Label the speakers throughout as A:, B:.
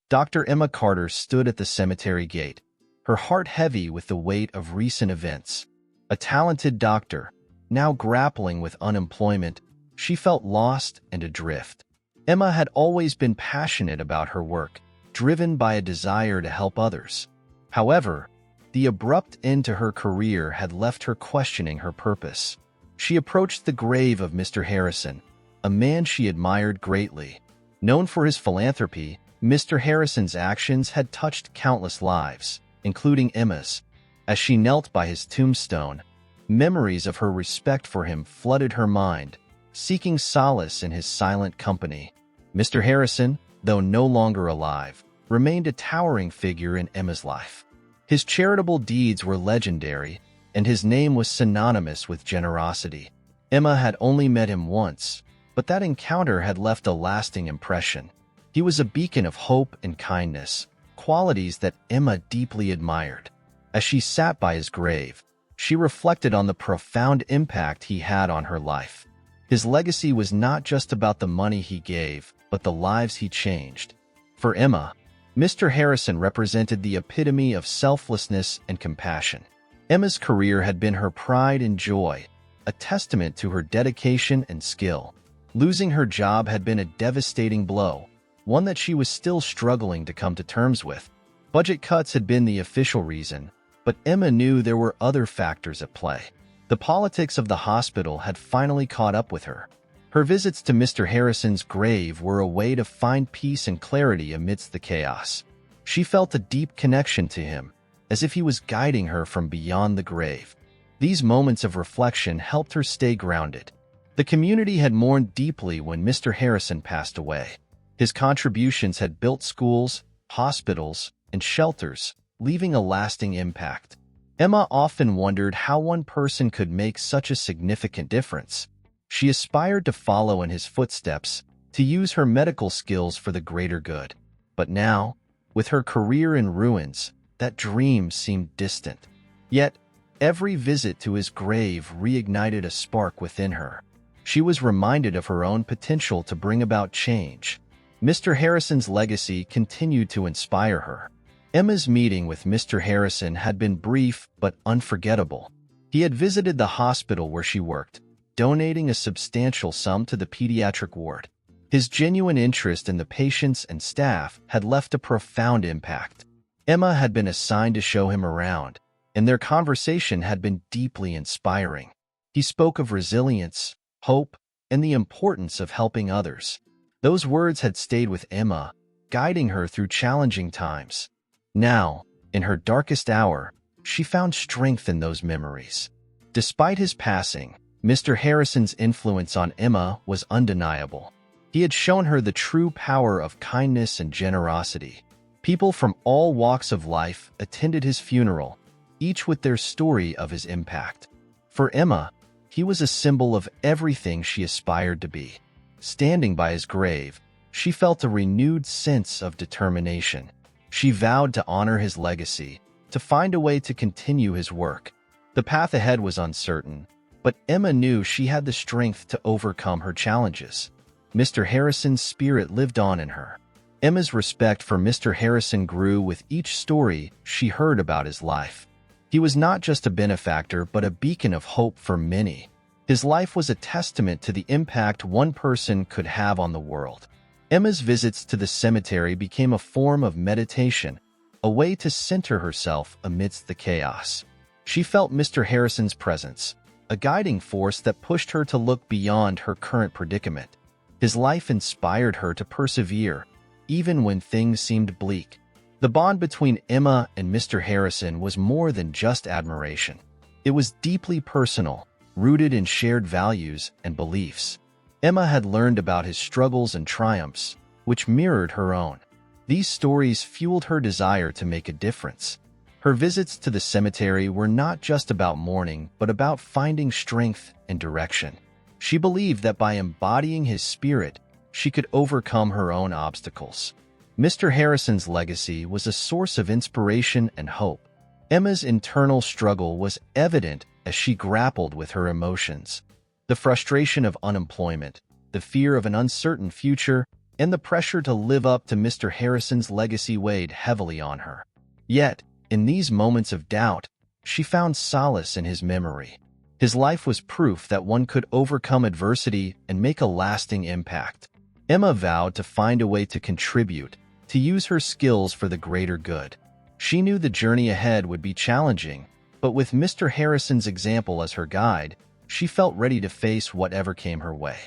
A: Dr. Emma Carter stood at the cemetery gate, her heart heavy with the weight of recent events. A talented doctor, now grappling with unemployment, she felt lost and adrift. Emma had always been passionate about her work, driven by a desire to help others. However, the abrupt end to her career had left her questioning her purpose. She approached the grave of Mr. Harrison, a man she admired greatly. Known for his philanthropy, Mr. Harrison's actions had touched countless lives, including Emma's. As she knelt by his tombstone, memories of her respect for him flooded her mind, seeking solace in his silent company. Mr. Harrison, though no longer alive, remained a towering figure in Emma's life. His charitable deeds were legendary, and his name was synonymous with generosity. Emma had only met him once, but that encounter had left a lasting impression. He was a beacon of hope and kindness, qualities that Emma deeply admired. As she sat by his grave, she reflected on the profound impact he had on her life. His legacy was not just about the money he gave, but the lives he changed. For Emma, Mr. Harrison represented the epitome of selflessness and compassion. Emma's career had been her pride and joy, a testament to her dedication and skill. Losing her job had been a devastating blow, one that she was still struggling to come to terms with. Budget cuts had been the official reason, but Emma knew there were other factors at play. The politics of the hospital had finally caught up with her. Her visits to Mr. Harrison's grave were a way to find peace and clarity amidst the chaos. She felt a deep connection to him, as if he was guiding her from beyond the grave. These moments of reflection helped her stay grounded. The community had mourned deeply when Mr. Harrison passed away. His contributions had built schools, hospitals, and shelters, leaving a lasting impact. Emma often wondered how one person could make such a significant difference. She aspired to follow in his footsteps, to use her medical skills for the greater good. But now, with her career in ruins, that dream seemed distant. Yet, every visit to his grave reignited a spark within her. She was reminded of her own potential to bring about change. Mr. Harrison's legacy continued to inspire her. Emma's meeting with Mr. Harrison had been brief but unforgettable. He had visited the hospital where she worked, donating a substantial sum to the pediatric ward. His genuine interest in the patients and staff had left a profound impact. Emma had been assigned to show him around, and their conversation had been deeply inspiring. He spoke of resilience, hope, and the importance of helping others. Those words had stayed with Emma, guiding her through challenging times. Now, in her darkest hour, she found strength in those memories. Despite his passing, Mr. Harrison's influence on Emma was undeniable. He had shown her the true power of kindness and generosity. People from all walks of life attended his funeral, each with their story of his impact. For Emma, he was a symbol of everything she aspired to be. Standing by his grave, she felt a renewed sense of determination. She vowed to honor his legacy, to find a way to continue his work. The path ahead was uncertain, but Emma knew she had the strength to overcome her challenges. Mr. Harrison's spirit lived on in her. Emma's respect for Mr. Harrison grew with each story she heard about his life. He was not just a benefactor, but a beacon of hope for many. His life was a testament to the impact one person could have on the world. Emma's visits to the cemetery became a form of meditation, a way to center herself amidst the chaos. She felt Mr. Harrison's presence, a guiding force that pushed her to look beyond her current predicament. His life inspired her to persevere, even when things seemed bleak. The bond between Emma and Mr. Harrison was more than just admiration. It was deeply personal, rooted in shared values and beliefs. Emma had learned about his struggles and triumphs, which mirrored her own. These stories fueled her desire to make a difference. Her visits to the cemetery were not just about mourning, but about finding strength and direction. She believed that by embodying his spirit, she could overcome her own obstacles. Mr. Harrison's legacy was a source of inspiration and hope. Emma's internal struggle was evident as she grappled with her emotions. The frustration of unemployment, the fear of an uncertain future, and the pressure to live up to Mr. Harrison's legacy weighed heavily on her. Yet, in these moments of doubt, she found solace in his memory. His life was proof that one could overcome adversity and make a lasting impact. Emma vowed to find a way to contribute, to use her skills for the greater good. She knew the journey ahead would be challenging, but with Mr. Harrison's example as her guide, she felt ready to face whatever came her way.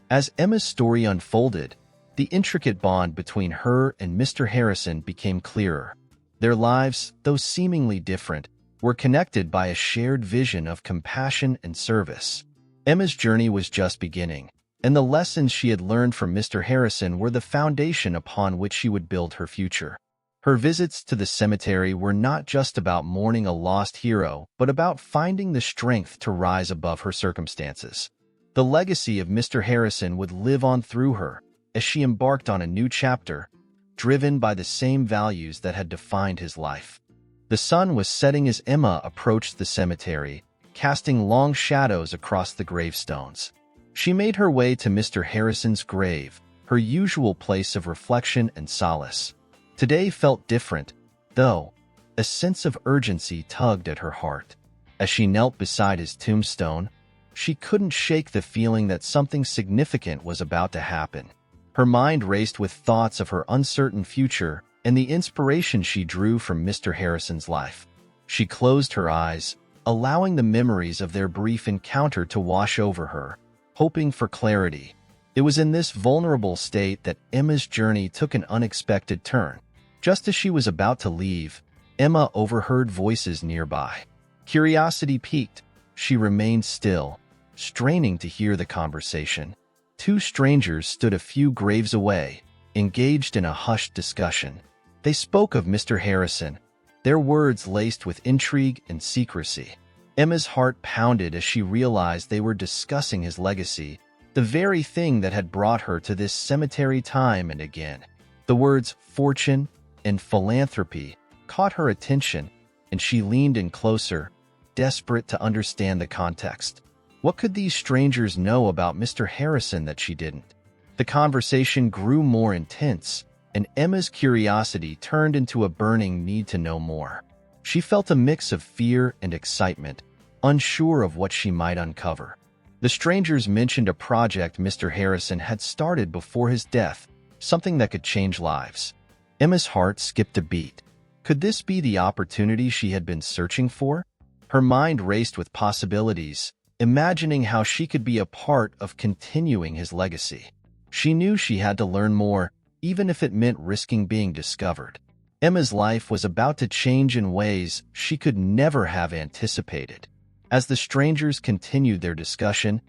A: As Emma's story unfolded, the intricate bond between her and Mr. Harrison became clearer. Their lives, though seemingly different, were connected by a shared vision of compassion and service. Emma's journey was just beginning, and the lessons she had learned from Mr. Harrison were the foundation upon which she would build her future. Her visits to the cemetery were not just about mourning a lost hero, but about finding the strength to rise above her circumstances. The legacy of Mr. Harrison would live on through her as she embarked on a new chapter, driven by the same values that had defined his life. The sun was setting as Emma approached the cemetery, casting long shadows across the gravestones. She made her way to Mr. Harrison's grave, her usual place of reflection and solace. Today felt different, though. A sense of urgency tugged at her heart. As she knelt beside his tombstone, she couldn't shake the feeling that something significant was about to happen. Her mind raced with thoughts of her uncertain future and the inspiration she drew from Mr. Harrison's life. She closed her eyes, allowing the memories of their brief encounter to wash over her, hoping for clarity. It was in this vulnerable state that Emma's journey took an unexpected turn. Just as she was about to leave, Emma overheard voices nearby. Curiosity piqued. She remained still, straining to hear the conversation. Two strangers stood a few graves away, engaged in a hushed discussion. They spoke of Mr. Harrison, their words laced with intrigue and secrecy. Emma's heart pounded as she realized they were discussing his legacy, the very thing that had brought her to this cemetery time and again. The words fortune and philanthropy caught her attention, and she leaned in closer, desperate to understand the context. What could these strangers know about Mr. Harrison that she didn't? The conversation grew more intense, and Emma's curiosity turned into a burning need to know more. She felt a mix of fear and excitement, unsure of what she might uncover. The strangers mentioned a project Mr. Harrison had started before his death, something that could change lives. Emma's heart skipped a beat. Could this be the opportunity she had been searching for? Her mind raced with possibilities, imagining how she could be a part of continuing his legacy. She knew she had to learn more, even if it meant risking being discovered. Emma's life was about to change in ways she could never have anticipated. As the strangers continued their discussion,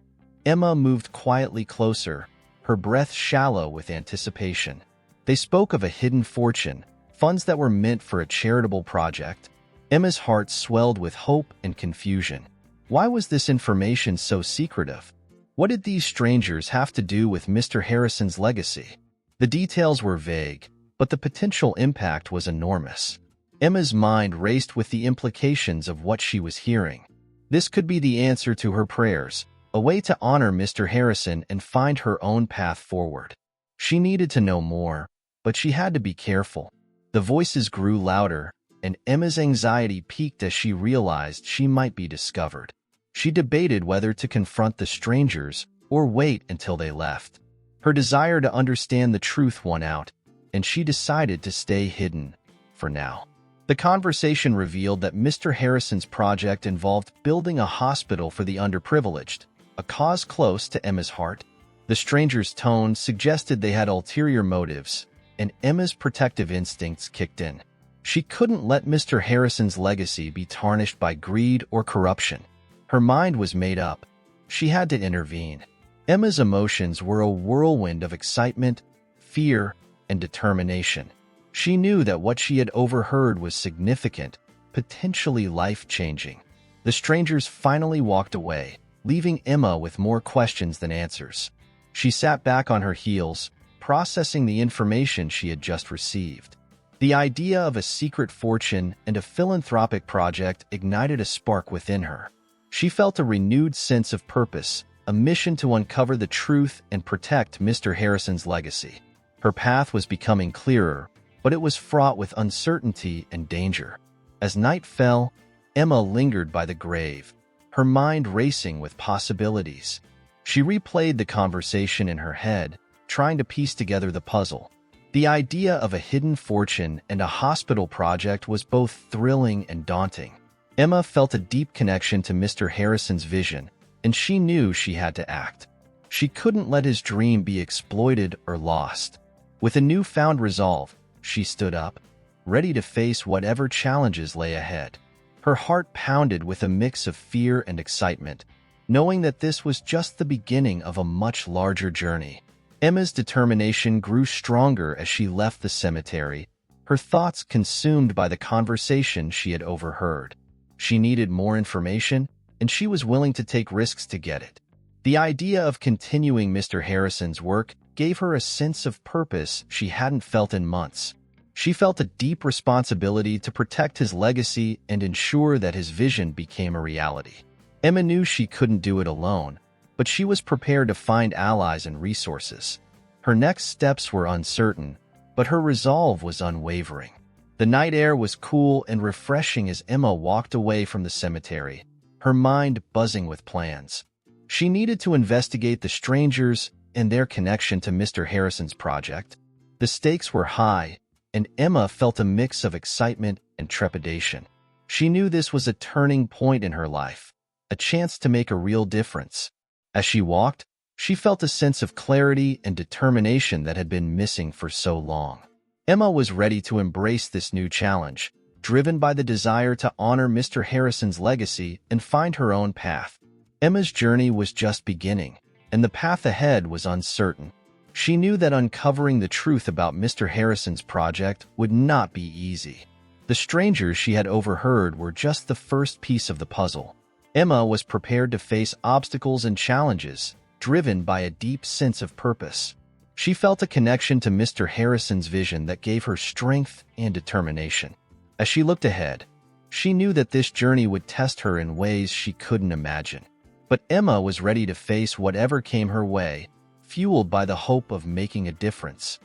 A: Emma moved quietly closer, her breath shallow with anticipation. They spoke of a hidden fortune, funds that were meant for a charitable project. Emma's heart swelled with hope and confusion. Why was this information so secretive? What did these strangers have to do with Mr. Harrison's legacy? The details were vague, but the potential impact was enormous. Emma's mind raced with the implications of what she was hearing. This could be the answer to her prayers, a way to honor Mr. Harrison and find her own path forward. She needed to know more, but she had to be careful. The voices grew louder, and Emma's anxiety peaked as she realized she might be discovered. She debated whether to confront the strangers or wait until they left. Her desire to understand the truth won out, and she decided to stay hidden, for now. The conversation revealed that Mr. Harrison's project involved building a hospital for the underprivileged, a cause close to Emma's heart. The stranger's tone suggested they had ulterior motives, and Emma's protective instincts kicked in. She couldn't let Mr. Harrison's legacy be tarnished by greed or corruption. Her mind was made up. She had to intervene. Emma's emotions were a whirlwind of excitement, fear, and determination. She knew that what she had overheard was significant, potentially life-changing. The strangers finally walked away, leaving Emma with more questions than answers. She sat back on her heels, processing the information she had just received. The idea of a secret fortune and a philanthropic project ignited a spark within her. She felt a renewed sense of purpose, a mission to uncover the truth and protect Mr. Harrison's legacy. Her path was becoming clearer, but it was fraught with uncertainty and danger. As night fell, Emma lingered by the grave, her mind racing with possibilities. She replayed the conversation in her head, trying to piece together the puzzle. The idea of a hidden fortune and a hospital project was both thrilling and daunting. Emma felt a deep connection to Mr. Harrison's vision, and she knew she had to act. She couldn't let his dream be exploited or lost. With a newfound resolve, she stood up, ready to face whatever challenges lay ahead. Her heart pounded with a mix of fear and excitement, knowing that this was just the beginning of a much larger journey. Emma's determination grew stronger as she left the cemetery, her thoughts consumed by the conversation she had overheard. She needed more information, and she was willing to take risks to get it. The idea of continuing Mr. Harrison's work gave her a sense of purpose she hadn't felt in months. She felt a deep responsibility to protect his legacy and ensure that his vision became a reality. Emma knew she couldn't do it alone, but she was prepared to find allies and resources. Her next steps were uncertain, but her resolve was unwavering. The night air was cool and refreshing as Emma walked away from the cemetery, her mind buzzing with plans. She needed to investigate the strangers and their connection to Mr. Harrison's project. The stakes were high, and Emma felt a mix of excitement and trepidation. She knew this was a turning point in her life, a chance to make a real difference. As she walked, she felt a sense of clarity and determination that had been missing for so long. Emma was ready to embrace this new challenge, driven by the desire to honor Mr. Harrison's legacy and find her own path. Emma's journey was just beginning, and the path ahead was uncertain. She knew that uncovering the truth about Mr. Harrison's project would not be easy. The strangers she had overheard were just the first piece of the puzzle. Emma was prepared to face obstacles and challenges, driven by a deep sense of purpose. She felt a connection to Mr. Harrison's vision that gave her strength and determination. As she looked ahead, she knew that this journey would test her in ways she couldn't imagine. But Emma was ready to face whatever came her way, fueled by the hope of making a difference.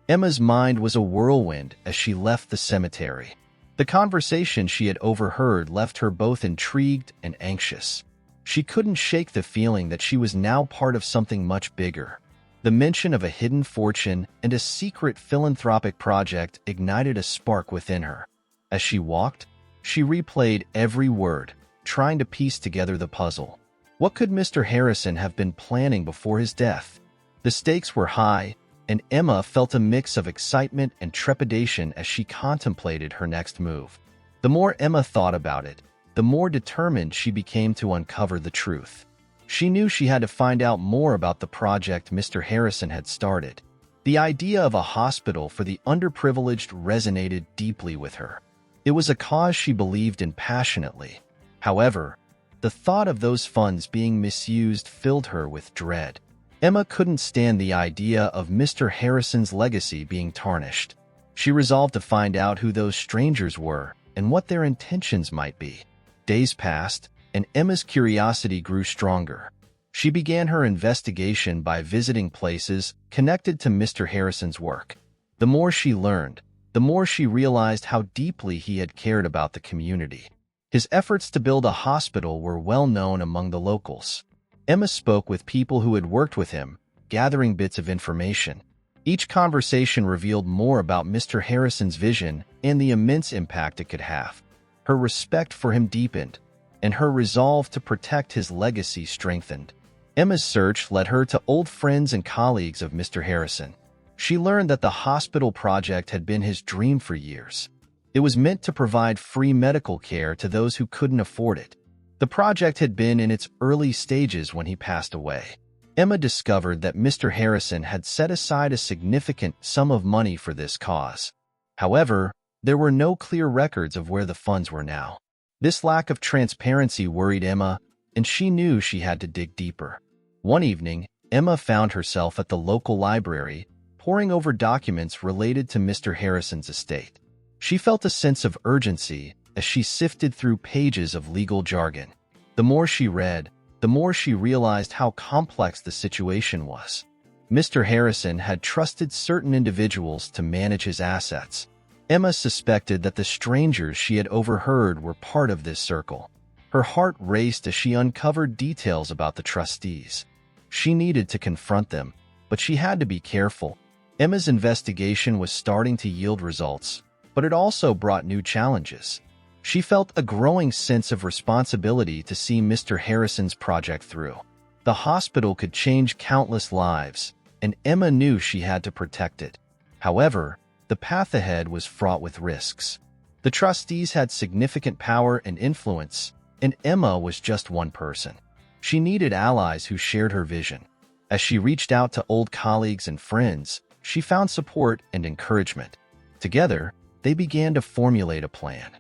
A: Emma's mind was a whirlwind as she left the cemetery. The conversation she had overheard left her both intrigued and anxious. She couldn't shake the feeling that she was now part of something much bigger. The mention of a hidden fortune and a secret philanthropic project ignited a spark within her. As she walked, she replayed every word, trying to piece together the puzzle. What could Mr. Harrison have been planning before his death? The stakes were high, and Emma felt a mix of excitement and trepidation as she contemplated her next move. The more Emma thought about it, the more determined she became to uncover the truth. She knew she had to find out more about the project Mr. Harrison had started. The idea of a hospital for the underprivileged resonated deeply with her. It was a cause she believed in passionately. However, the thought of those funds being misused filled her with dread. Emma couldn't stand the idea of Mr. Harrison's legacy being tarnished. She resolved to find out who those strangers were and what their intentions might be. Days passed, and Emma's curiosity grew stronger. She began her investigation by visiting places connected to Mr. Harrison's work. The more she learned, the more she realized how deeply he had cared about the community. His efforts to build a hospital were well known among the locals. Emma spoke with people who had worked with him, gathering bits of information. Each conversation revealed more about Mr. Harrison's vision and the immense impact it could have. Her respect for him deepened, and her resolve to protect his legacy strengthened. Emma's search led her to old friends and colleagues of Mr. Harrison. She learned that the hospital project had been his dream for years. It was meant to provide free medical care to those who couldn't afford it. The project had been in its early stages when he passed away. Emma discovered that Mr. Harrison had set aside a significant sum of money for this cause. However, there were no clear records of where the funds were now. This lack of transparency worried Emma, and she knew she had to dig deeper. One evening, Emma found herself at the local library, poring over documents related to Mr. Harrison's estate. She felt a sense of urgency as she sifted through pages of legal jargon. The more she read, the more she realized how complex the situation was. Mr. Harrison had trusted certain individuals to manage his assets. Emma suspected that the strangers she had overheard were part of this circle. Her heart raced as she uncovered details about the trustees. She needed to confront them, but she had to be careful. Emma's investigation was starting to yield results, but it also brought new challenges. She felt a growing sense of responsibility to see Mr. Harrison's project through. The hospital could change countless lives, and Emma knew she had to protect it. However, the path ahead was fraught with risks. The trustees had significant power and influence, and Emma was just one person. She needed allies who shared her vision. As she reached out to old colleagues and friends, she found support and encouragement. Together, they began to formulate a plan.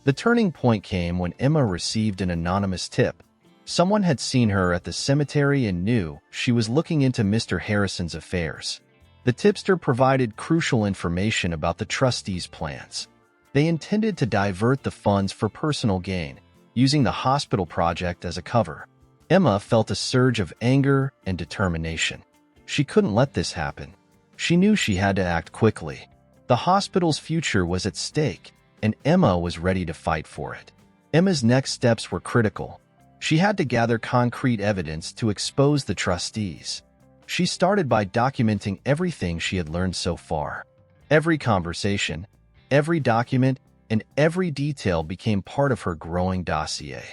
A: The turning point came when Emma received an anonymous tip. Someone had seen her at the cemetery and knew she was looking into Mr. Harrison's affairs. The tipster provided crucial information about the trustees' plans. They intended to divert the funds for personal gain, using the hospital project as a cover. Emma felt a surge of anger and determination. She couldn't let this happen. She knew she had to act quickly. The hospital's future was at stake, and Emma was ready to fight for it. Emma's next steps were critical. She had to gather concrete evidence to expose the trustees. She started by documenting everything she had learned so far. Every conversation, every document, and every detail became part of her growing dossier.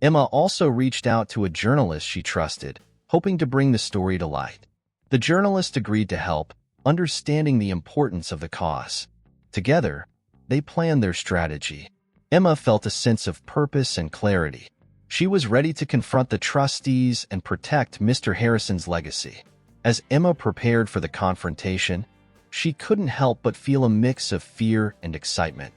A: Emma also reached out to a journalist she trusted, hoping to bring the story to light. The journalist agreed to help, understanding the importance of the cause. Together, they planned their strategy. Emma felt a sense of purpose and clarity. She was ready to confront the trustees and protect Mr. Harrison's legacy. As Emma prepared for the confrontation, she couldn't help but feel a mix of fear and excitement.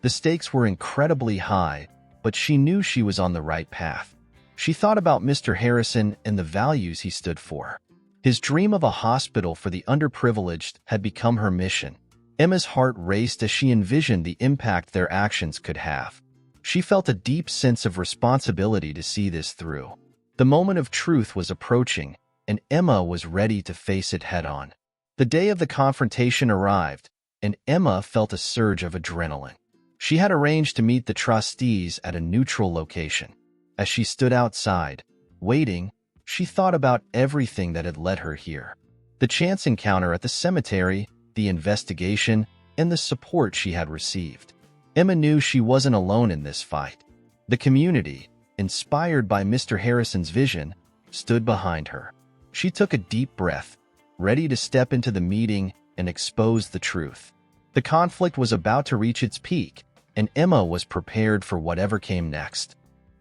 A: The stakes were incredibly high, but she knew she was on the right path. She thought about Mr. Harrison and the values he stood for. His dream of a hospital for the underprivileged had become her mission. Emma's heart raced as she envisioned the impact their actions could have. She felt a deep sense of responsibility to see this through. The moment of truth was approaching, and Emma was ready to face it head-on. The day of the confrontation arrived, and Emma felt a surge of adrenaline. She had arranged to meet the trustees at a neutral location. As she stood outside, waiting, she thought about everything that had led her here. The chance encounter at the cemetery, the investigation, and the support she had received. Emma knew she wasn't alone in this fight. The community, inspired by Mr. Harrison's vision, stood behind her. She took a deep breath, ready to step into the meeting and expose the truth. The conflict was about to reach its peak, and Emma was prepared for whatever came next.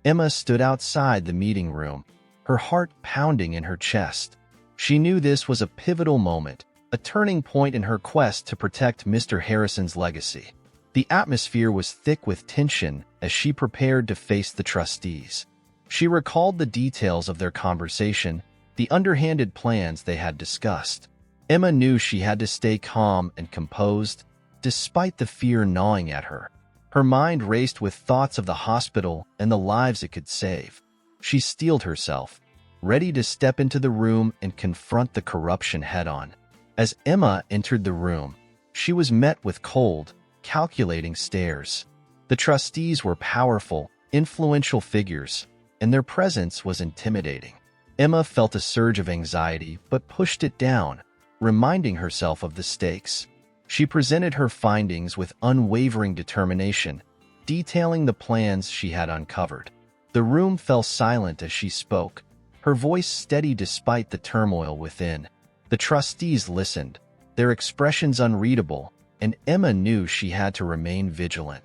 A: Emma stood outside the meeting room, her heart pounding in her chest. She knew this was a pivotal moment, a turning point in her quest to protect Mr. Harrison's legacy. The atmosphere was thick with tension as she prepared to face the trustees. She recalled the details of their conversation, the underhanded plans they had discussed. Emma knew she had to stay calm and composed, despite the fear gnawing at her. Her mind raced with thoughts of the hospital and the lives it could save. She steeled herself, ready to step into the room and confront the corruption head-on. As Emma entered the room, she was met with cold, calculating stares. The trustees were powerful, influential figures, and their presence was intimidating. Emma felt a surge of anxiety but pushed it down, reminding herself of the stakes. She presented her findings with unwavering determination, detailing the plans she had uncovered. The room fell silent as she spoke, her voice steady despite the turmoil within. The trustees listened, their expressions unreadable, and Emma knew she had to remain vigilant.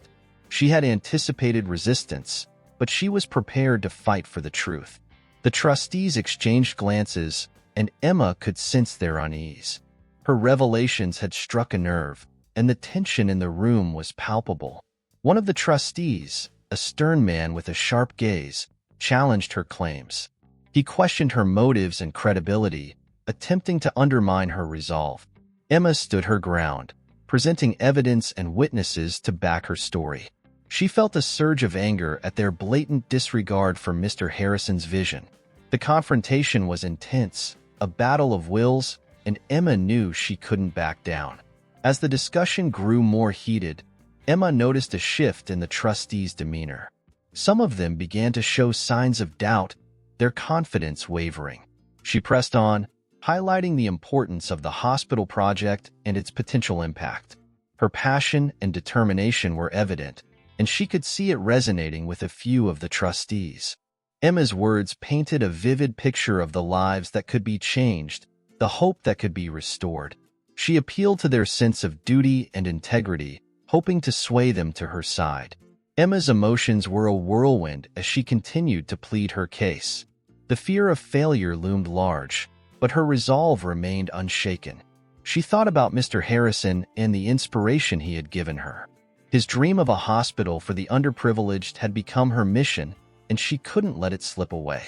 A: She had anticipated resistance, but she was prepared to fight for the truth. The trustees exchanged glances, and Emma could sense their unease. Her revelations had struck a nerve, and the tension in the room was palpable. One of the trustees, a stern man with a sharp gaze, challenged her claims. He questioned her motives and credibility, attempting to undermine her resolve. Emma stood her ground, presenting evidence and witnesses to back her story. She felt a surge of anger at their blatant disregard for Mr. Harrison's vision. The confrontation was intense, a battle of wills, and Emma knew she couldn't back down. As the discussion grew more heated, Emma noticed a shift in the trustees' demeanor. Some of them began to show signs of doubt, their confidence wavering. She pressed on, highlighting the importance of the hospital project and its potential impact. Her passion and determination were evident, and she could see it resonating with a few of the trustees. Emma's words painted a vivid picture of the lives that could be changed, the hope that could be restored. She appealed to their sense of duty and integrity, hoping to sway them to her side. Emma's emotions were a whirlwind as she continued to plead her case. The fear of failure loomed large, but her resolve remained unshaken. She thought about Mr. Harrison and the inspiration he had given her. His dream of a hospital for the underprivileged had become her mission, and she couldn't let it slip away.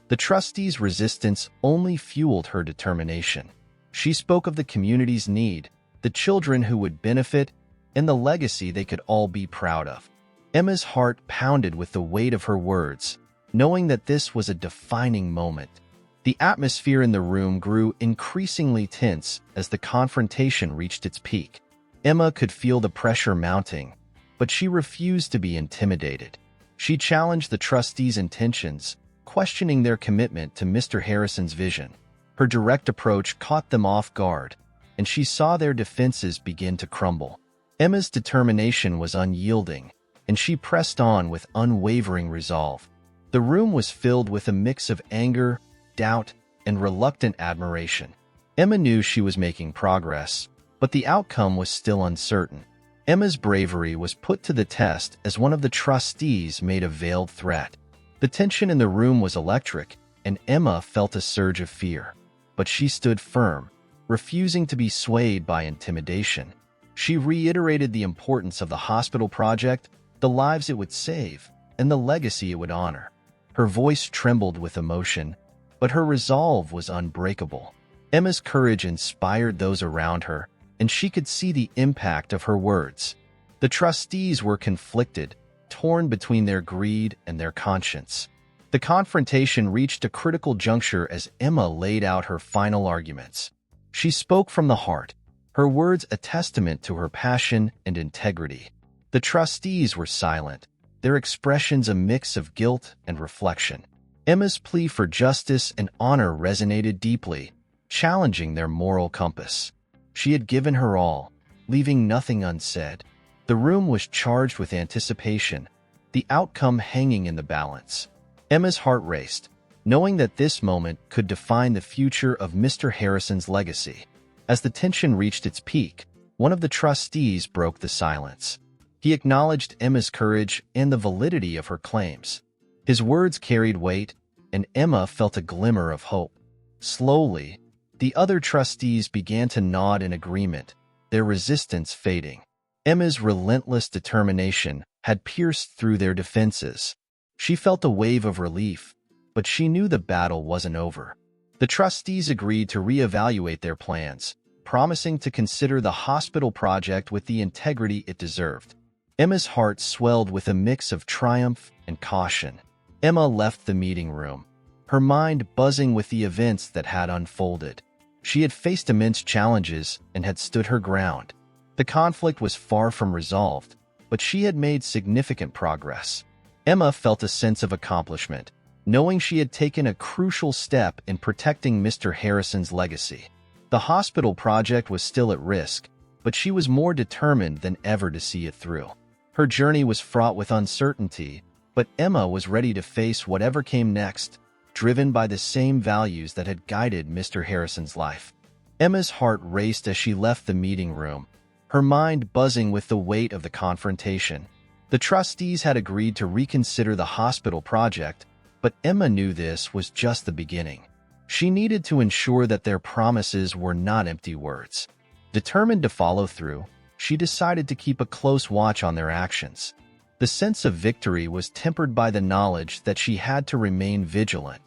A: The trustees' resistance only fueled her determination. She spoke of the community's need, the children who would benefit, and the legacy they could all be proud of. Emma's heart pounded with the weight of her words, knowing that this was a defining moment. The atmosphere in the room grew increasingly tense as the confrontation reached its peak. Emma could feel the pressure mounting, but she refused to be intimidated. She challenged the trustees' intentions, questioning their commitment to Mr. Harrison's vision. Her direct approach caught them off guard, and she saw their defenses begin to crumble. Emma's determination was unyielding, and she pressed on with unwavering resolve. The room was filled with a mix of anger, doubt, and reluctant admiration. Emma knew she was making progress, but the outcome was still uncertain. Emma's bravery was put to the test as one of the trustees made a veiled threat. The tension in the room was electric, and Emma felt a surge of fear. But she stood firm, refusing to be swayed by intimidation. She reiterated the importance of the hospital project, the lives it would save, and the legacy it would honor. Her voice trembled with emotion, but her resolve was unbreakable. Emma's courage inspired those around her, and she could see the impact of her words. The trustees were conflicted, torn between their greed and their conscience. The confrontation reached a critical juncture as Emma laid out her final arguments. She spoke from the heart, her words a testament to her passion and integrity. The trustees were silent, their expressions a mix of guilt and reflection. Emma's plea for justice and honor resonated deeply, challenging their moral compass. She had given her all, leaving nothing unsaid. The room was charged with anticipation, the outcome hanging in the balance. Emma's heart raced, knowing that this moment could define the future of Mr. Harrison's legacy. As the tension reached its peak, one of the trustees broke the silence. He acknowledged Emma's courage and the validity of her claims. His words carried weight, and Emma felt a glimmer of hope. Slowly, the other trustees began to nod in agreement, their resistance fading. Emma's relentless determination had pierced through their defenses. She felt a wave of relief, but she knew the battle wasn't over. The trustees agreed to reevaluate their plans, promising to consider the hospital project with the integrity it deserved. Emma's heart swelled with a mix of triumph and caution. Emma left the meeting room, her mind buzzing with the events that had unfolded. She had faced immense challenges and had stood her ground. The conflict was far from resolved, but she had made significant progress. Emma felt a sense of accomplishment, knowing she had taken a crucial step in protecting Mr. Harrison's legacy. The hospital project was still at risk, but she was more determined than ever to see it through. Her journey was fraught with uncertainty, but Emma was ready to face whatever came next, driven by the same values that had guided Mr. Harrison's life. Emma's heart raced as she left the meeting room, her mind buzzing with the weight of the confrontation. The trustees had agreed to reconsider the hospital project, but Emma knew this was just the beginning. She needed to ensure that their promises were not empty words. Determined to follow through, she decided to keep a close watch on their actions. The sense of victory was tempered by the knowledge that she had to remain vigilant.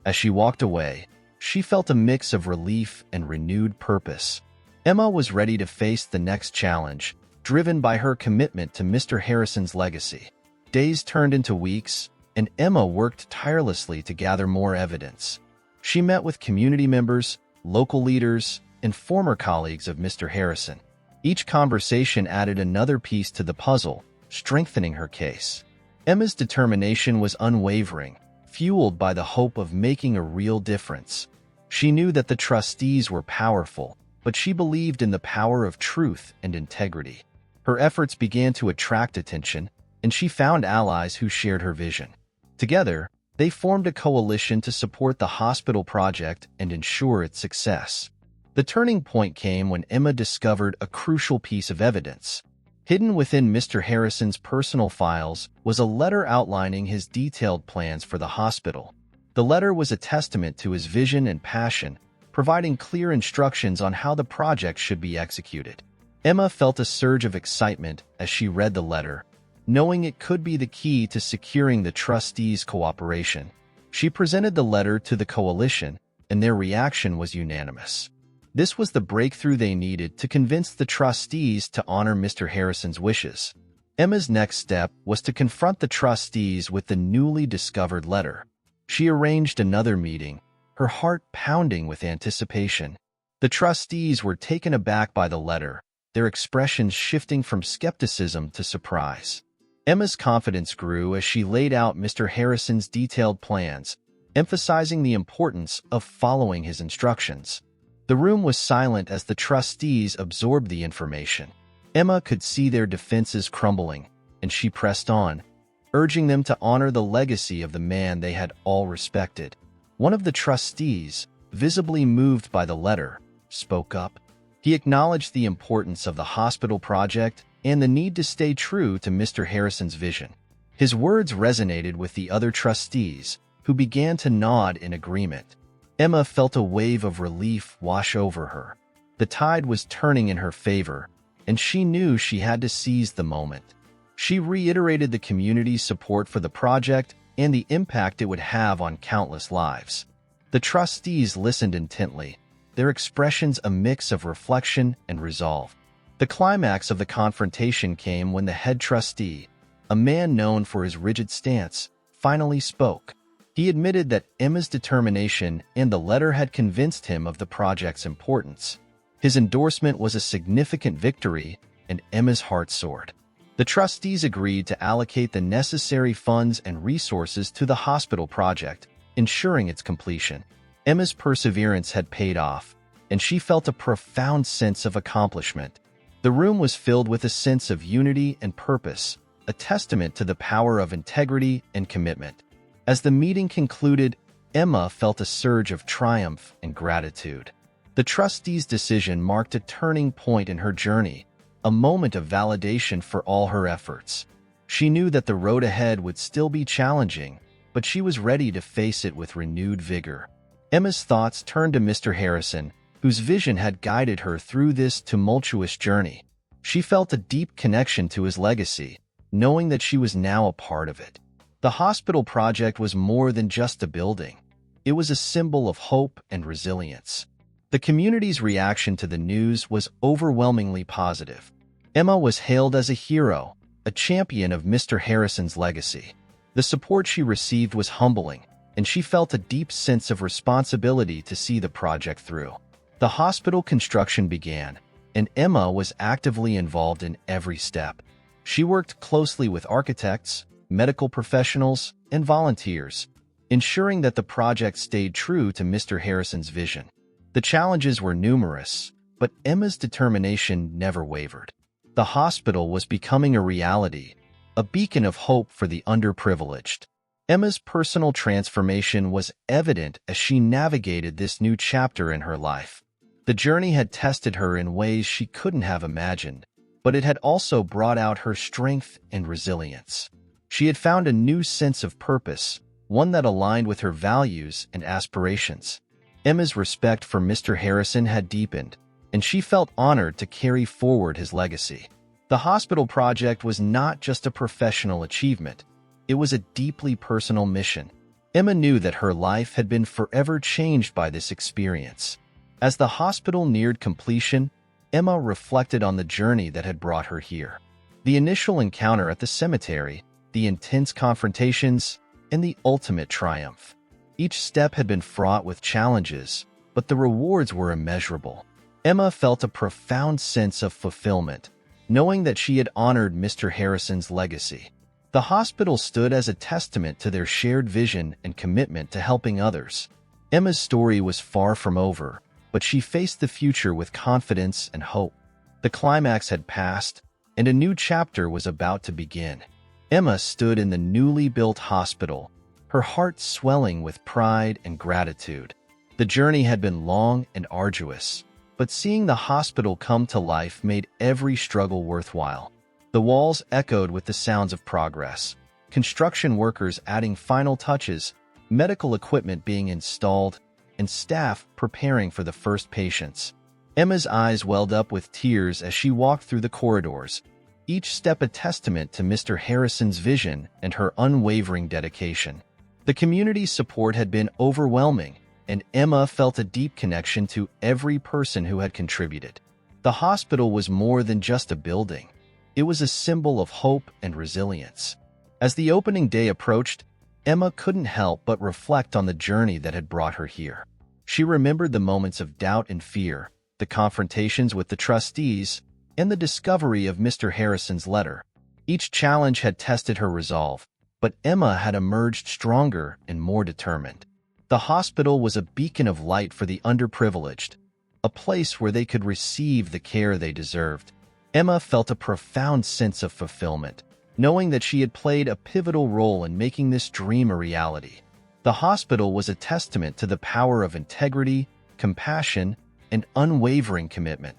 A: As she walked away, she felt a mix of relief and renewed purpose. Emma was ready to face the next challenge, driven by her commitment to Mr. Harrison's legacy. Days turned into weeks, and Emma worked tirelessly to gather more evidence. She met with community members, local leaders, and former colleagues of Mr. Harrison. Each conversation added another piece to the puzzle, strengthening her case. Emma's determination was unwavering, fueled by the hope of making a real difference. She knew that the trustees were powerful, but she believed in the power of truth and integrity. Her efforts began to attract attention, and she found allies who shared her vision. Together, they formed a coalition to support the hospital project and ensure its success. The turning point came when Emma discovered a crucial piece of evidence. Hidden within Mr. Harrison's personal files was a letter outlining his detailed plans for the hospital. The letter was a testament to his vision and passion, providing clear instructions on how the project should be executed. Emma felt a surge of excitement as she read the letter, knowing it could be the key to securing the trustees' cooperation. She presented the letter to the coalition, and their reaction was unanimous. This was the breakthrough they needed to convince the trustees to honor Mr. Harrison's wishes. Emma's next step was to confront the trustees with the newly discovered letter. She arranged another meeting, her heart pounding with anticipation. The trustees were taken aback by the letter, their expressions shifting from skepticism to surprise. Emma's confidence grew as she laid out Mr. Harrison's detailed plans, emphasizing the importance of following his instructions. The room was silent as the trustees absorbed the information. Emma could see their defenses crumbling, and she pressed on, urging them to honor the legacy of the man they had all respected. One of the trustees, visibly moved by the letter, spoke up. He acknowledged the importance of the hospital project and the need to stay true to Mr. Harrison's vision. His words resonated with the other trustees, who began to nod in agreement. Emma felt a wave of relief wash over her. The tide was turning in her favor, and she knew she had to seize the moment. She reiterated the community's support for the project and the impact it would have on countless lives. The trustees listened intently, their expressions a mix of reflection and resolve. The climax of the confrontation came when the head trustee, a man known for his rigid stance, finally spoke. He admitted that Emma's determination and the letter had convinced him of the project's importance. His endorsement was a significant victory, and Emma's heart soared. The trustees agreed to allocate the necessary funds and resources to the hospital project, ensuring its completion. Emma's perseverance had paid off, and she felt a profound sense of accomplishment. The room was filled with a sense of unity and purpose, a testament to the power of integrity and commitment. As the meeting concluded, Emma felt a surge of triumph and gratitude. The trustees' decision marked a turning point in her journey, a moment of validation for all her efforts. She knew that the road ahead would still be challenging, but she was ready to face it with renewed vigor. Emma's thoughts turned to Mr. Harrison, whose vision had guided her through this tumultuous journey. She felt a deep connection to his legacy, knowing that she was now a part of it. The hospital project was more than just a building. It was a symbol of hope and resilience. The community's reaction to the news was overwhelmingly positive. Emma was hailed as a hero, a champion of Mr. Harrison's legacy. The support she received was humbling, and she felt a deep sense of responsibility to see the project through. The hospital construction began, and Emma was actively involved in every step. She worked closely with architects, medical professionals, and volunteers, ensuring that the project stayed true to Mr. Harrison's vision. The challenges were numerous, but Emma's determination never wavered. The hospital was becoming a reality, a beacon of hope for the underprivileged. Emma's personal transformation was evident as she navigated this new chapter in her life. The journey had tested her in ways she couldn't have imagined, but it had also brought out her strength and resilience. She had found a new sense of purpose, one that aligned with her values and aspirations. Emma's respect for Mr. Harrison had deepened, and she felt honored to carry forward his legacy. The hospital project was not just a professional achievement, it was a deeply personal mission. Emma knew that her life had been forever changed by this experience. As the hospital neared completion, Emma reflected on the journey that had brought her here. The initial encounter at the cemetery, the intense confrontations, and the ultimate triumph. Each step had been fraught with challenges, but the rewards were immeasurable. Emma felt a profound sense of fulfillment, knowing that she had honored Mr. Harrison's legacy. The hospital stood as a testament to their shared vision and commitment to helping others. Emma's story was far from over, but she faced the future with confidence and hope. The climax had passed, and a new chapter was about to begin. Emma stood in the newly built hospital, her heart swelling with pride and gratitude. The journey had been long and arduous, but seeing the hospital come to life made every struggle worthwhile. The walls echoed with the sounds of progress, construction workers adding final touches, medical equipment being installed, and staff preparing for the first patients. Emma's eyes welled up with tears as she walked through the corridors, each step a testament to Mr. Harrison's vision and her unwavering dedication. The community's support had been overwhelming, and Emma felt a deep connection to every person who had contributed. The hospital was more than just a building. It was a symbol of hope and resilience. As the opening day approached, Emma couldn't help but reflect on the journey that had brought her here. She remembered the moments of doubt and fear, the confrontations with the trustees, and the discovery of Mr. Harrison's letter. Each challenge had tested her resolve, but Emma had emerged stronger and more determined. The hospital was a beacon of light for the underprivileged, a place where they could receive the care they deserved. Emma felt a profound sense of fulfillment, knowing that she had played a pivotal role in making this dream a reality. The hospital was a testament to the power of integrity, compassion, and unwavering commitment.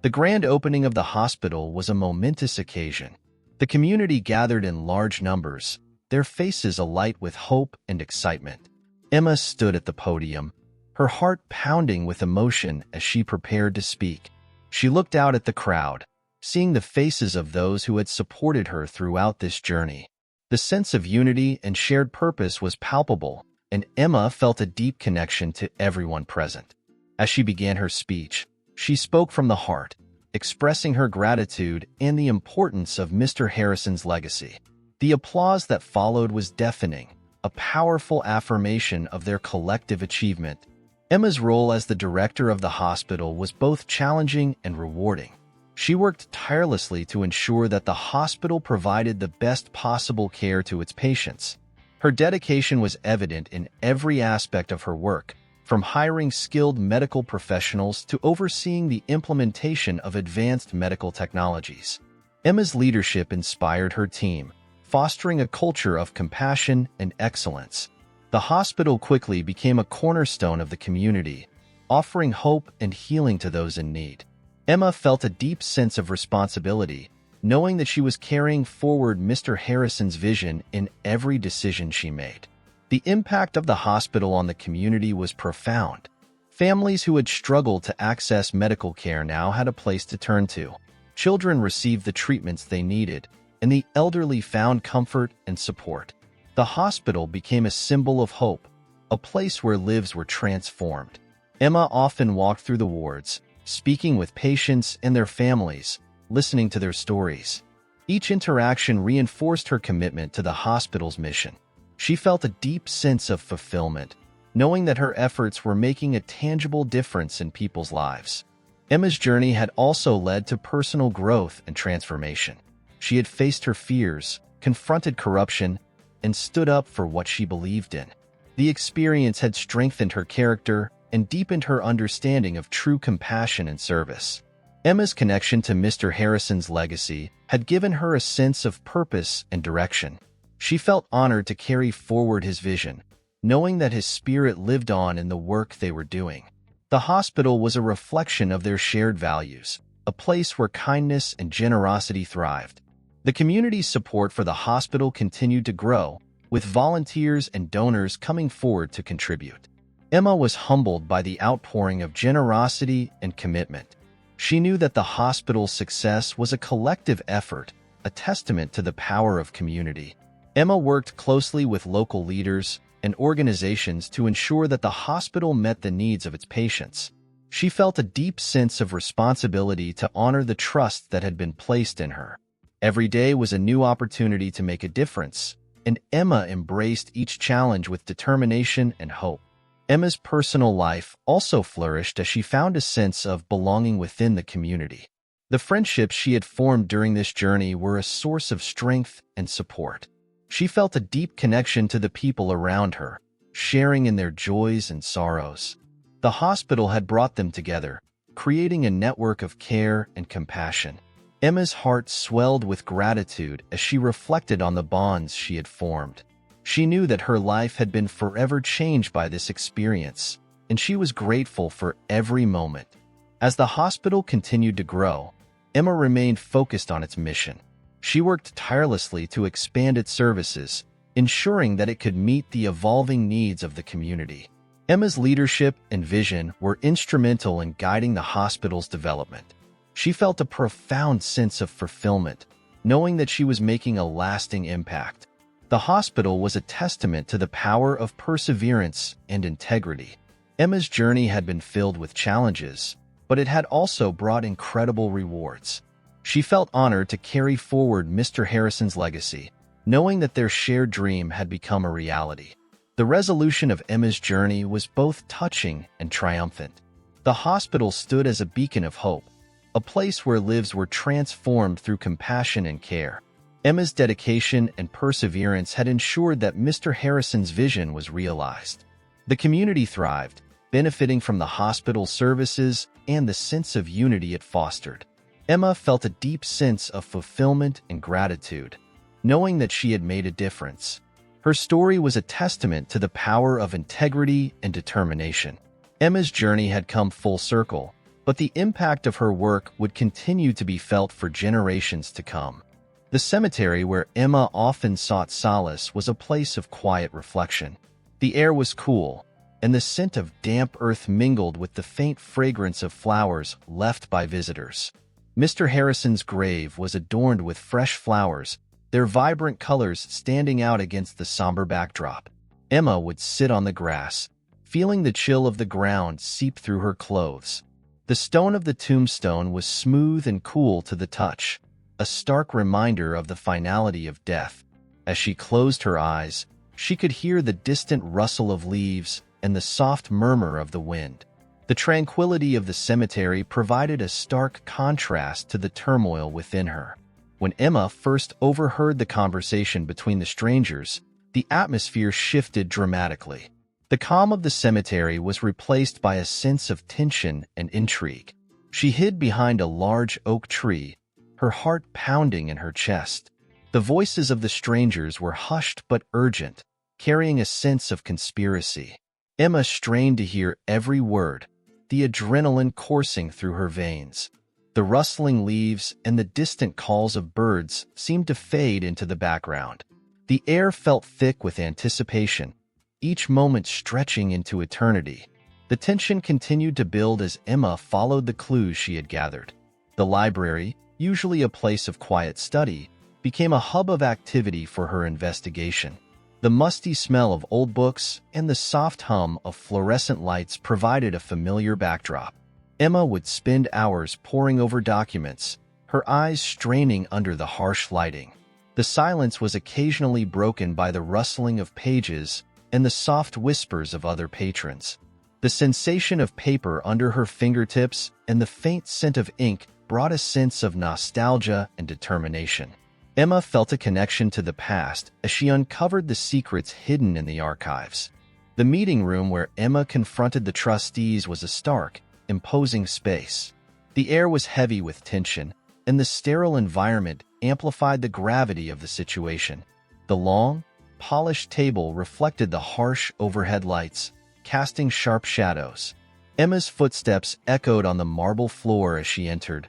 A: The grand opening of the hospital was a momentous occasion. The community gathered in large numbers, their faces alight with hope and excitement. Emma stood at the podium, her heart pounding with emotion as she prepared to speak. She looked out at the crowd, seeing the faces of those who had supported her throughout this journey. The sense of unity and shared purpose was palpable, and Emma felt a deep connection to everyone present. As she began her speech, she spoke from the heart, expressing her gratitude and the importance of Mr. Harrison's legacy. The applause that followed was deafening, a powerful affirmation of their collective achievement. Emma's role as the director of the hospital was both challenging and rewarding. She worked tirelessly to ensure that the hospital provided the best possible care to its patients. Her dedication was evident in every aspect of her work, from hiring skilled medical professionals to overseeing the implementation of advanced medical technologies. Emma's leadership inspired her team, fostering a culture of compassion and excellence. The hospital quickly became a cornerstone of the community, offering hope and healing to those in need. Emma felt a deep sense of responsibility, knowing that she was carrying forward Mr. Harrison's vision in every decision she made. The impact of the hospital on the community was profound. Families who had struggled to access medical care now had a place to turn to. Children received the treatments they needed, and the elderly found comfort and support. The hospital became a symbol of hope, a place where lives were transformed. Emma often walked through the wards, speaking with patients and their families, listening to their stories. Each interaction reinforced her commitment to the hospital's mission. She felt a deep sense of fulfillment, knowing that her efforts were making a tangible difference in people's lives. Emma's journey had also led to personal growth and transformation. She had faced her fears, confronted corruption, and stood up for what she believed in. The experience had strengthened her character and deepened her understanding of true compassion and service. Emma's connection to Mr. Harrison's legacy had given her a sense of purpose and direction. She felt honored to carry forward his vision, knowing that his spirit lived on in the work they were doing. The hospital was a reflection of their shared values, a place where kindness and generosity thrived. The community's support for the hospital continued to grow, with volunteers and donors coming forward to contribute. Emma was humbled by the outpouring of generosity and commitment. She knew that the hospital's success was a collective effort, a testament to the power of community. Emma worked closely with local leaders and organizations to ensure that the hospital met the needs of its patients. She felt a deep sense of responsibility to honor the trust that had been placed in her. Every day was a new opportunity to make a difference, and Emma embraced each challenge with determination and hope. Emma's personal life also flourished as she found a sense of belonging within the community. The friendships she had formed during this journey were a source of strength and support. She felt a deep connection to the people around her, sharing in their joys and sorrows. The hospital had brought them together, creating a network of care and compassion. Emma's heart swelled with gratitude as she reflected on the bonds she had formed. She knew that her life had been forever changed by this experience, and she was grateful for every moment. As the hospital continued to grow, Emma remained focused on its mission. She worked tirelessly to expand its services, ensuring that it could meet the evolving needs of the community. Emma's leadership and vision were instrumental in guiding the hospital's development. She felt a profound sense of fulfillment, knowing that she was making a lasting impact. The hospital was a testament to the power of perseverance and integrity. Emma's journey had been filled with challenges, but it had also brought incredible rewards. She felt honored to carry forward Mr. Harrison's legacy, knowing that their shared dream had become a reality. The resolution of Emma's journey was both touching and triumphant. The hospital stood as a beacon of hope, a place where lives were transformed through compassion and care. Emma's dedication and perseverance had ensured that Mr. Harrison's vision was realized. The community thrived, benefiting from the hospital's services and the sense of unity it fostered. Emma felt a deep sense of fulfillment and gratitude, knowing that she had made a difference. Her story was a testament to the power of integrity and determination. Emma's journey had come full circle, but the impact of her work would continue to be felt for generations to come. The cemetery where Emma often sought solace was a place of quiet reflection. The air was cool, and the scent of damp earth mingled with the faint fragrance of flowers left by visitors. Mr. Harrison's grave was adorned with fresh flowers, their vibrant colors standing out against the somber backdrop. Emma would sit on the grass, feeling the chill of the ground seep through her clothes. The stone of the tombstone was smooth and cool to the touch, a stark reminder of the finality of death. As she closed her eyes, she could hear the distant rustle of leaves and the soft murmur of the wind. The tranquility of the cemetery provided a stark contrast to the turmoil within her. When Emma first overheard the conversation between the strangers, the atmosphere shifted dramatically. The calm of the cemetery was replaced by a sense of tension and intrigue. She hid behind a large oak tree, her heart pounding in her chest. The voices of the strangers were hushed but urgent, carrying a sense of conspiracy. Emma strained to hear every word, the adrenaline coursing through her veins. The rustling leaves and the distant calls of birds seemed to fade into the background. The air felt thick with anticipation, each moment stretching into eternity. The tension continued to build as Emma followed the clues she had gathered. The library, usually a place of quiet study, became a hub of activity for her investigation. The musty smell of old books and the soft hum of fluorescent lights provided a familiar backdrop. Emma would spend hours poring over documents, her eyes straining under the harsh lighting. The silence was occasionally broken by the rustling of pages and the soft whispers of other patrons. The sensation of paper under her fingertips and the faint scent of ink brought a sense of nostalgia and determination. Emma felt a connection to the past as she uncovered the secrets hidden in the archives. The meeting room where Emma confronted the trustees was a stark, imposing space. The air was heavy with tension, and the sterile environment amplified the gravity of the situation. The long, polished table reflected the harsh overhead lights, casting sharp shadows. Emma's footsteps echoed on the marble floor as she entered,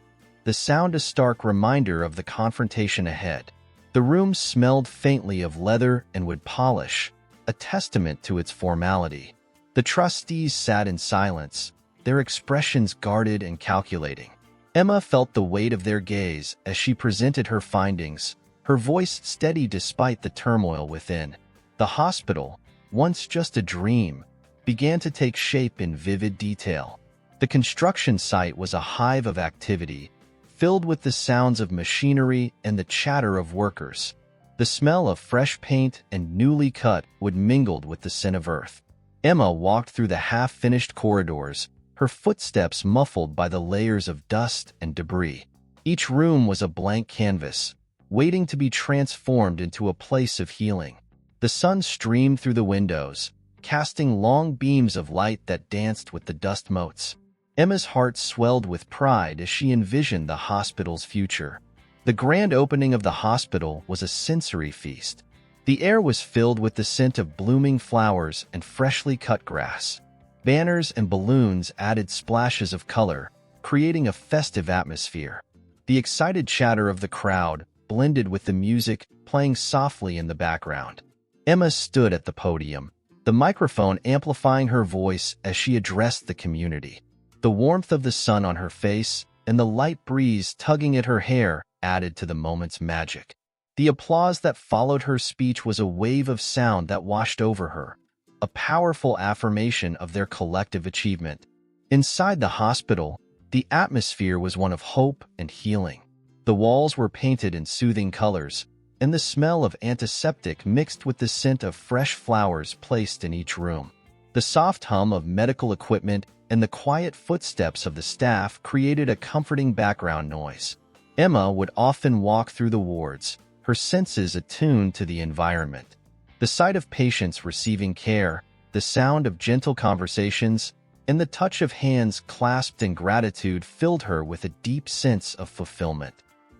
A: the sound a stark reminder of the confrontation ahead. The room smelled faintly of leather and wood polish, a testament to its formality. The trustees sat in silence, their expressions guarded and calculating. Emma felt the weight of their gaze as she presented her findings, her voice steady despite the turmoil within. The hospital, once just a dream, began to take shape in vivid detail. The construction site was a hive of activity, filled with the sounds of machinery and the chatter of workers. The smell of fresh paint and newly cut wood mingled with the scent of earth. Emma walked through the half-finished corridors, her footsteps muffled by the layers of dust and debris. Each room was a blank canvas, waiting to be transformed into a place of healing. The sun streamed through the windows, casting long beams of light that danced with the dust motes. Emma's heart swelled with pride as she envisioned the hospital's future. The grand opening of the hospital was a sensory feast. The air was filled with the scent of blooming flowers and freshly cut grass. Banners and balloons added splashes of color, creating a festive atmosphere. The excited chatter of the crowd blended with the music playing softly in the background. Emma stood at the podium, the microphone amplifying her voice as she addressed the community. The warmth of the sun on her face and the light breeze tugging at her hair added to the moment's magic. The applause that followed her speech was a wave of sound that washed over her, a powerful affirmation of their collective achievement. Inside the hospital, the atmosphere was one of hope and healing. The walls were painted in soothing colors, and the smell of antiseptic mixed with the scent of fresh flowers placed in each room. The soft hum of medical equipment and the quiet footsteps of the staff created a comforting background noise. Emma would often walk through the wards, her senses attuned to the environment. The sight of patients receiving care, the sound of gentle conversations, and the touch of hands clasped in gratitude filled her with a deep sense of fulfillment.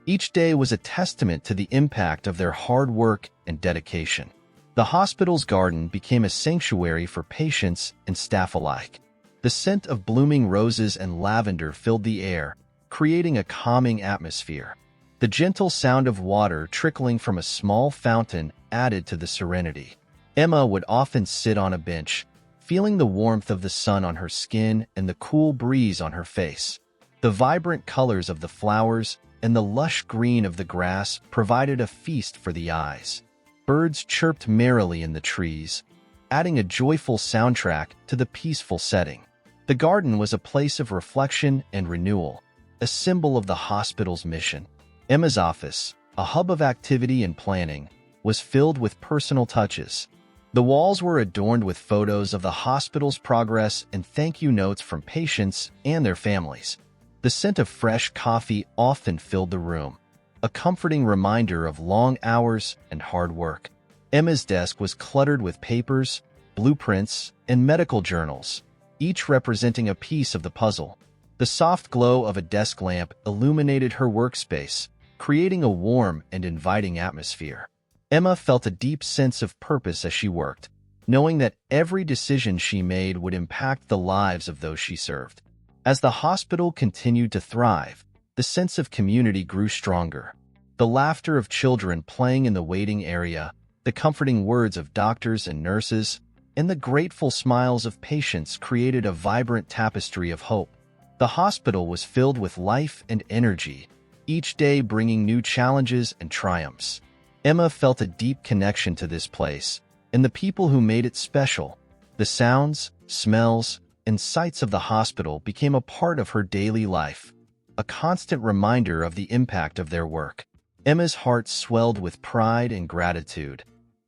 A: Each day was a testament to the impact of their hard work and dedication. The hospital's garden became a sanctuary for patients and staff alike. The scent of blooming roses and lavender filled the air, creating a calming atmosphere. The gentle sound of water trickling from a small fountain added to the serenity. Emma would often sit on a bench, feeling the warmth of the sun on her skin and the cool breeze on her face. The vibrant colors of the flowers and the lush green of the grass provided a feast for the eyes. Birds chirped merrily in the trees, adding a joyful soundtrack to the peaceful setting. The garden was a place of reflection and renewal, a symbol of the hospital's mission. Emma's office, a hub of activity and planning, was filled with personal touches. The walls were adorned with photos of the hospital's progress and thank you notes from patients and their families. The scent of fresh coffee often filled the room, a comforting reminder of long hours and hard work. Emma's desk was cluttered with papers, blueprints, and medical journals, each representing a piece of the puzzle. The soft glow of a desk lamp illuminated her workspace, creating a warm and inviting atmosphere. Emma felt a deep sense of purpose as she worked, knowing that every decision she made would impact the lives of those she served. As the hospital continued to thrive, the sense of community grew stronger. The laughter of children playing in the waiting area, the comforting words of doctors and nurses, and the grateful smiles of patients created a vibrant tapestry of hope. The hospital was filled with life and energy, each day bringing new challenges and triumphs. Emma felt a deep connection to this place and the people who made it special. The sounds, smells, and sights of the hospital became a part of her daily life, a constant reminder of the impact of their work. Emma's heart swelled with pride and gratitude,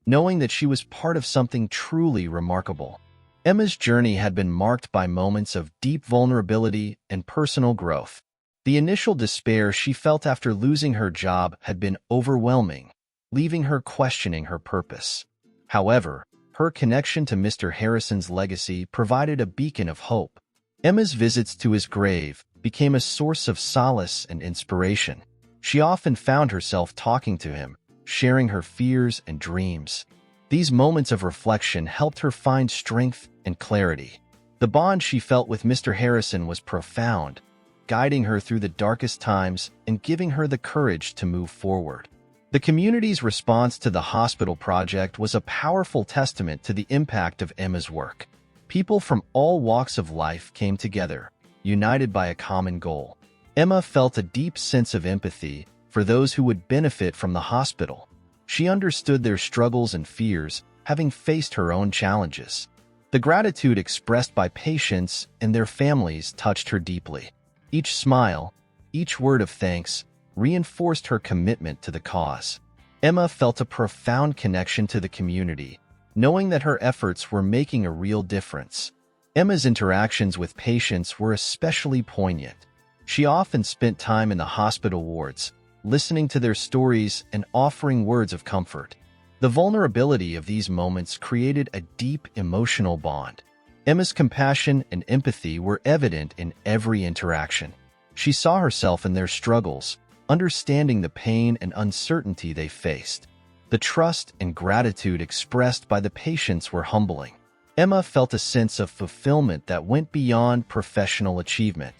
A: knowing that she was part of something truly remarkable. Emma's journey had been marked by moments of deep vulnerability and personal growth. The initial despair she felt after losing her job had been overwhelming, leaving her questioning her purpose. However, her connection to Mr. Harrison's legacy provided a beacon of hope. Emma's visits to his grave became a source of solace and inspiration. She often found herself talking to him, sharing her fears and dreams. These moments of reflection helped her find strength and clarity. The bond she felt with Mr. Harrison was profound, guiding her through the darkest times and giving her the courage to move forward. The community's response to the hospital project was a powerful testament to the impact of Emma's work. People from all walks of life came together, united by a common goal. Emma felt a deep sense of empathy for those who would benefit from the hospital. She understood their struggles and fears, having faced her own challenges. The gratitude expressed by patients and their families touched her deeply. Each smile, each word of thanks, reinforced her commitment to the cause. Emma felt a profound connection to the community, knowing that her efforts were making a real difference. Emma's interactions with patients were especially poignant. She often spent time in the hospital wards, listening to their stories and offering words of comfort. The vulnerability of these moments created a deep emotional bond. Emma's compassion and empathy were evident in every interaction. She saw herself in their struggles, understanding the pain and uncertainty they faced. The trust and gratitude expressed by the patients were humbling. Emma felt a sense of fulfillment that went beyond professional achievement.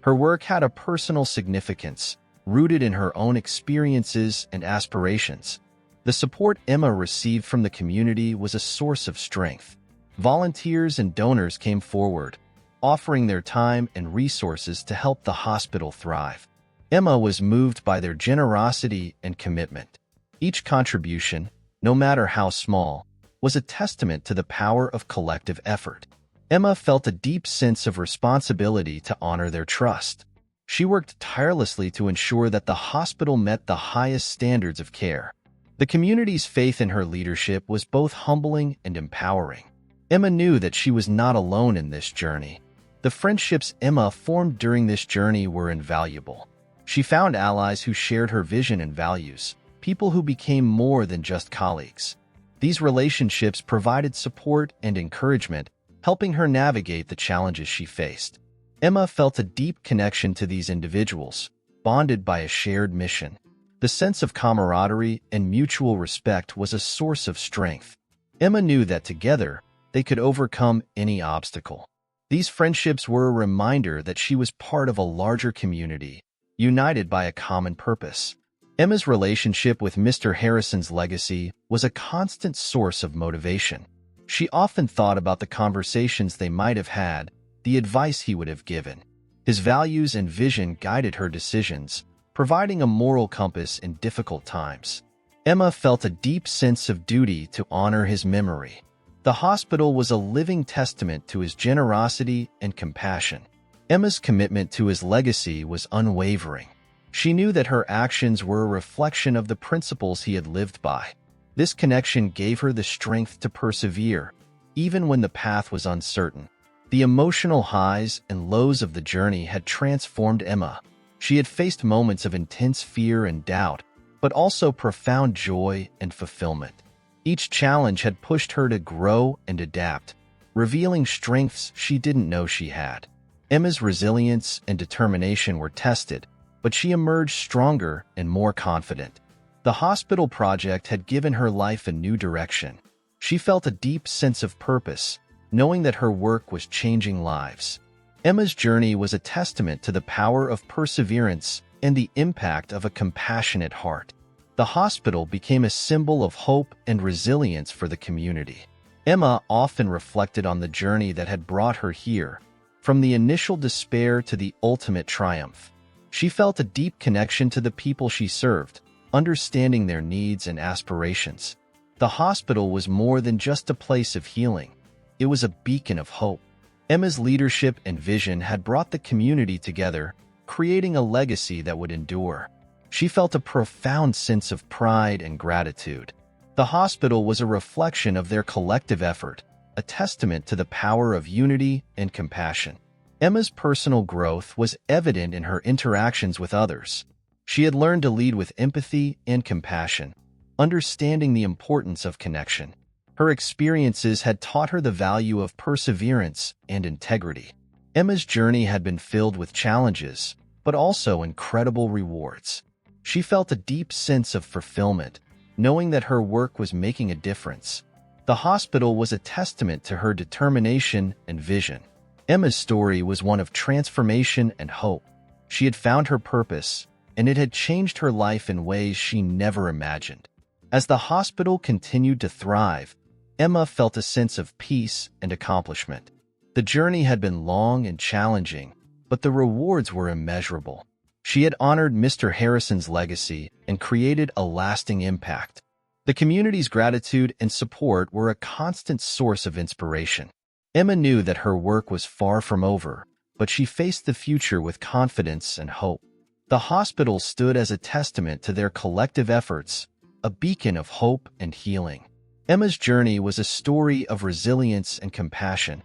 A: Her work had a personal significance, rooted in her own experiences and aspirations. The support Emma received from the community was a source of strength. Volunteers and donors came forward, offering their time and resources to help the hospital thrive. Emma was moved by their generosity and commitment. Each contribution, no matter how small, was a testament to the power of collective effort. Emma felt a deep sense of responsibility to honor their trust. She worked tirelessly to ensure that the hospital met the highest standards of care. The community's faith in her leadership was both humbling and empowering. Emma knew that she was not alone in this journey. The friendships Emma formed during this journey were invaluable. She found allies who shared her vision and values, people who became more than just colleagues. These relationships provided support and encouragement, helping her navigate the challenges she faced. Emma felt a deep connection to these individuals, bonded by a shared mission. The sense of camaraderie and mutual respect was a source of strength. Emma knew that together, they could overcome any obstacle. These friendships were a reminder that she was part of a larger community, united by a common purpose. Emma's relationship with Mr. Harrison's legacy was a constant source of motivation. She often thought about the conversations they might have had, the advice he would have given. His values and vision guided her decisions, providing a moral compass in difficult times. Emma felt a deep sense of duty to honor his memory. The hospital was a living testament to his generosity and compassion. Emma's commitment to his legacy was unwavering. She knew that her actions were a reflection of the principles he had lived by. This connection gave her the strength to persevere, even when the path was uncertain. The emotional highs and lows of the journey had transformed Emma. She had faced moments of intense fear and doubt, but also profound joy and fulfillment. Each challenge had pushed her to grow and adapt, revealing strengths she didn't know she had. Emma's resilience and determination were tested, but she emerged stronger and more confident. The hospital project had given her life a new direction. She felt a deep sense of purpose, knowing that her work was changing lives. Emma's journey was a testament to the power of perseverance and the impact of a compassionate heart. The hospital became a symbol of hope and resilience for the community. Emma often reflected on the journey that had brought her here, from the initial despair to the ultimate triumph. She felt a deep connection to the people she served, understanding their needs and aspirations. The hospital was more than just a place of healing. It was a beacon of hope. Emma's leadership and vision had brought the community together, creating a legacy that would endure. She felt a profound sense of pride and gratitude. The hospital was a reflection of their collective effort, a testament to the power of unity and compassion. Emma's personal growth was evident in her interactions with others. She had learned to lead with empathy and compassion, understanding the importance of connection. Her experiences had taught her the value of perseverance and integrity. Emma's journey had been filled with challenges, but also incredible rewards. She felt a deep sense of fulfillment, knowing that her work was making a difference. The hospital was a testament to her determination and vision. Emma's story was one of transformation and hope. She had found her purpose, and it had changed her life in ways she never imagined. As the hospital continued to thrive, Emma felt a sense of peace and accomplishment. The journey had been long and challenging, but the rewards were immeasurable. She had honored Mr. Harrison's legacy and created a lasting impact. The community's gratitude and support were a constant source of inspiration. Emma knew that her work was far from over, but she faced the future with confidence and hope. The hospital stood as a testament to their collective efforts, a beacon of hope and healing. Emma's journey was a story of resilience and compassion,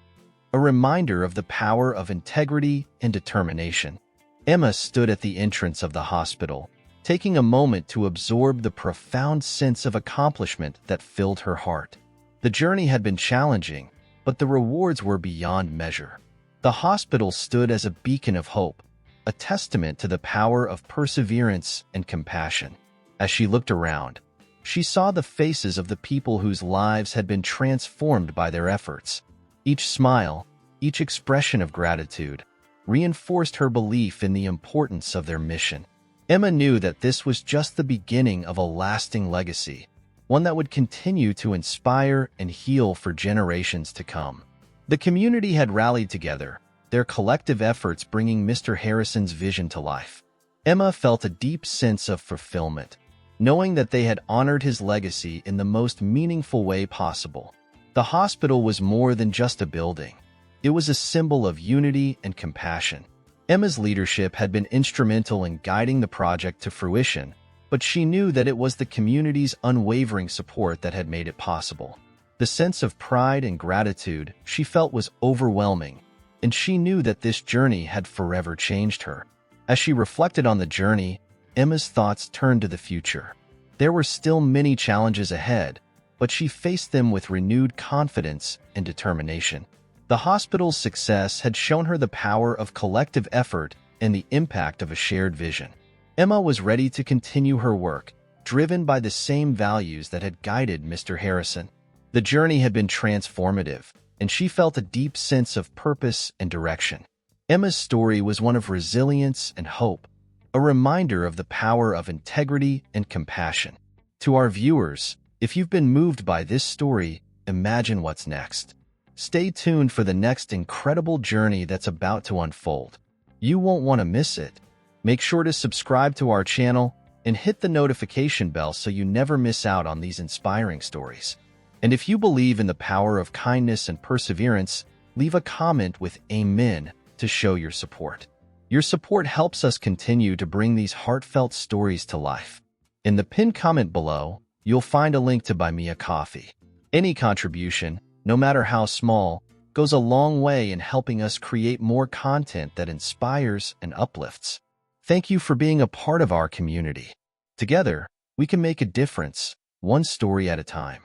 A: a reminder of the power of integrity and determination. Emma stood at the entrance of the hospital, taking a moment to absorb the profound sense of accomplishment that filled her heart. The journey had been challenging, but the rewards were beyond measure. The hospital stood as a beacon of hope, a testament to the power of perseverance and compassion. As she looked around, she saw the faces of the people whose lives had been transformed by their efforts. Each smile, each expression of gratitude, reinforced her belief in the importance of their mission. Emma knew that this was just the beginning of a lasting legacy, one that would continue to inspire and heal for generations to come. The community had rallied together, their collective efforts bringing Mr. Harrison's vision to life. Emma felt a deep sense of fulfillment, knowing that they had honored his legacy in the most meaningful way possible. The hospital was more than just a building. It was a symbol of unity and compassion. Emma's leadership had been instrumental in guiding the project to fruition, but she knew that it was the community's unwavering support that had made it possible. The sense of pride and gratitude she felt was overwhelming, and she knew that this journey had forever changed her. As she reflected on the journey, Emma's thoughts turned to the future. There were still many challenges ahead, but she faced them with renewed confidence and determination. The hospital's success had shown her the power of collective effort and the impact of a shared vision. Emma was ready to continue her work, driven by the same values that had guided Mr. Harrison. The journey had been transformative, and she felt a deep sense of purpose and direction. Emma's story was one of resilience and hope, a reminder of the power of integrity and compassion. To our viewers, if you've been moved by this story, imagine what's next. Stay tuned for the next incredible journey that's about to unfold. You won't want to miss it. Make sure to subscribe to our channel and hit the notification bell so you never miss out on these inspiring stories. And if you believe in the power of kindness and perseverance, leave a comment with Amen to show your support. Your support helps us continue to bring these heartfelt stories to life. In the pinned comment below, you'll find a link to buy me a coffee. Any contribution, no matter how small, goes a long way in helping us create more content that inspires and uplifts. Thank you for being a part of our community. Together, we can make a difference, one story at a time.